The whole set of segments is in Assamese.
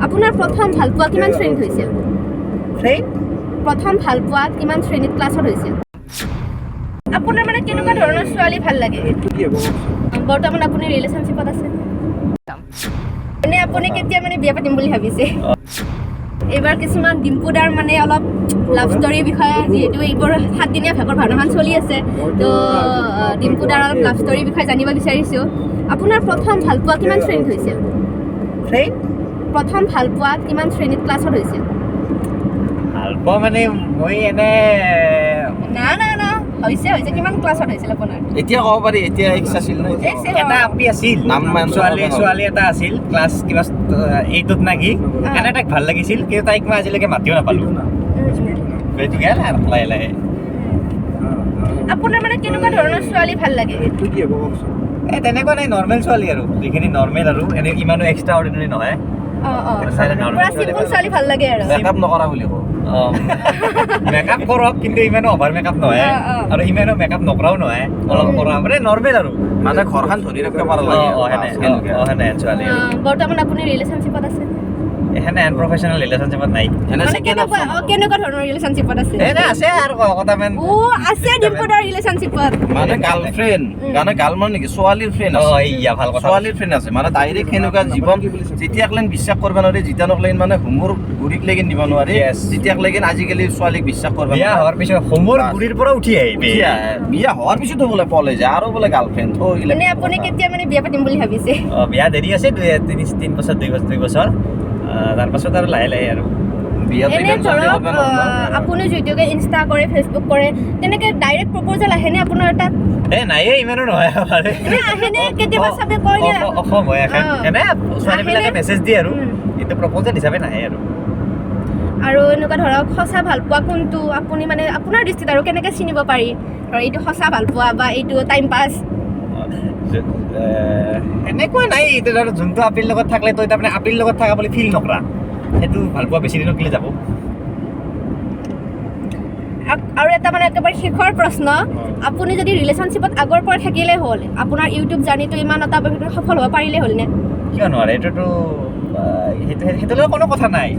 আপোনাৰ প্ৰথম ভালপোৱা কিমান শ্ৰেণীত হৈছিল? প্ৰথম ভালপোৱা কিমান শ্ৰেণীত ক্লাছত হৈছিল? আপোনাৰ মানে কেনেকুৱা ধৰণৰ ছোৱালী ভাল লাগে? বৰ্তমান আপুনি ৰিলেশ্যনশ্বিপত আছে? এনে আপুনি কেতিয়া মানে বিয়া পাতিম বুলি ভাবিছে? এইবাৰ কিছুমান ডিম্পুদাৰ মানে অলপ লাভ ষ্টৰীৰ বিষয়ে, যিহেতু এইবোৰ 7 দিনীয়া ভাগৰ ভাওনাখন চলি আছে, তো ডিম্পুদাৰ অলপ লাভ ষ্টৰীৰ বিষয়ে জানিব বিচাৰিছোঁ। আপোনাৰ প্ৰথম ভালপোৱা কিমান শ্ৰেণীত হৈছিল? প্ৰথম ভালপোৱা কিমান শ্ৰেণীত ক্লাছত হৈছিল? ভালপোৱা মানে মই এনে না হৈছে কিমান ক্লাছত হৈছিল আপোনাৰ? এতিয়া ক'ব পাৰি, এতিয়া এক্স আছিল ন? এটা আপি আছিল, ছোৱালী এটা আছিল, ক্লাছ কিবা 8ত নেকি। এনে তাইক ভাল লাগিছিল, কিন্তু তাইক মই আজিলৈকে মাতিও নাপালোঁ। সেইটো গেল আৰু লাহে লাহে। আপোনাৰ মানে কেনেকুৱা ধৰণৰ ছোৱালী ভাল লাগে? তেনেকুৱা নাই, নৰ্মেল ছোৱালী আৰু যিখিনি নৰ্মেল আৰু এনে ইমানো এক্সট্ৰা অৰ্ডিনাৰী নহয়। পুৰা চিম্পুল ছোৱালী ভাল লাগে আৰু। মেকআপ নকৰা বুলি কওঁ। মেকআপ কৰক, কিন্তু ইমানো অভাৰ মেকআপ নহয়, আৰু ইমানো মেকআপ নকৰাও নহয়, অলপ কৰা মানে নৰ্মেল আৰু মানে ঘৰখন ধৰি ৰাখিব পৰা লাগে। সেনে ছোৱালী। বৰ্তমান আপুনি ৰিলেশ্যনশ্বিপত আছে? এনে আনপ্ৰফেচনেল ৰিলেশ্যনশ্বিপত নাই। মানে কেনেকুৱা ধৰণৰ ৰিলেশ্যনশ্বিপত আছে? এনে আছে আৰু কথামান আছে ডিম্পুদাৰ ৰিলেশ্যনশ্বিপত। মানে গাৰ্লফ্ৰেণ্ড, মানে গাৰ্ল মানে নেকি, ছোৱালীৰ ফ্ৰেণ্ড আছে। ইয়া ভাল কথা। ছোৱালীৰ ফ্ৰেণ্ড আছে, মানে ডাইৰেক্ট সেনেকুৱা জীৱন যেতিয়াকলেন বিশ্বাস কৰিব নোৱাৰি, যেতিয়ানকলেন মানে হোমৰ গুৰিক লেগিন দিব নোৱাৰি, তেতিয়াকলেগিন আজিকালি ছোৱালীক বিশ্বাস কৰিব বিয়া হোৱাৰ পিছত হোমৰ গুৰিৰ পৰা উঠি আহিবি। বিয়া হোৱাৰ পিছতো বোলে পলে যায় আৰু বোলে গাৰ্লফ্ৰেণ্ড। এনে আপুনি কেতিয়া মানে বিয়া পাতিম বুলি ভাবিছে? বিয়া দেৰি আছে, 3 বছৰ 2 বছৰ, তাৰপাছত আৰু লাহে লাহে আৰু এনে ধৰক আপুনি যদিওকে ইনষ্টা কৰে, ফেচবুক কৰে, তেনেকে ডাইৰেক্ট প্ৰপ'জেল আহেনে আপোনাৰ তাত? নাইয়ে, ইমানো নহয়। আহেনে কেতিয়াবা চবে কয় নে? অসম হয় এখন এনে ছোৱালীবিলাকে মেছেজ দিয়ে আৰু, কিন্তু প্ৰপ'জেল হিচাপে নাহে আৰু। আৰু এনেকুৱা ধৰক সঁচা ভাল পোৱা কোনটো, আপুনি মানে আপোনাৰ দৃষ্টিত আৰু কেনেকৈ চিনিব পাৰি ধৰক এইটো সঁচা ভাল পোৱা বা এইটো টাইম পাছ? এনেকুৱা নাই, এইটো ধৰক যোনটো আপিৰ লগত থাকিলে তই তাৰমানে আপিৰ লগত থকা বুলি ফিল নকৰা, সেইটো ভাল পোৱা বেছি দিনত কেলে যাব। আৰু এটা মানে একেবাৰে শেষৰ প্ৰশ্ন, আপুনি যদি ৰিলেশ্যনশ্বিপত আগৰ পৰা থাকিলে হ'ল, আপোনাৰ ইউটিউব জাৰ্নিটো ইমান এটা সফল হ'ব পাৰিলে হ'ল নে? কিয় নোৱাৰে, এইটোতো সেইটো লগত কোনো কথা নাই।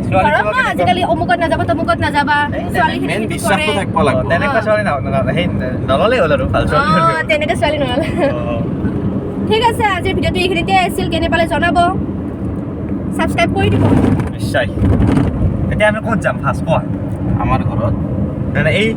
আজিকালি অমুকত নাযাবা তমুকত নাযাবা, ছোৱালীখিনি বিশ্বাসটো থাকিব লাগিব। তেনেকুৱা ছোৱালী সেই নল'লেই হ'ল আৰু ভাল ছোৱালী। তেনেকৈ ছোৱালী নহ'লে। ঠিক আছে, আজিৰ ভিডিঅ'টো এইখিনিতে আছিল। কেনে পালে জনাব, ছাবস্ক্ৰাইব কৰি দিব। নিশ্চয়। এতিয়া আমি ক'ত যাম ফাৰ্ষ্ট কোৱা? আমাৰ ঘৰত এই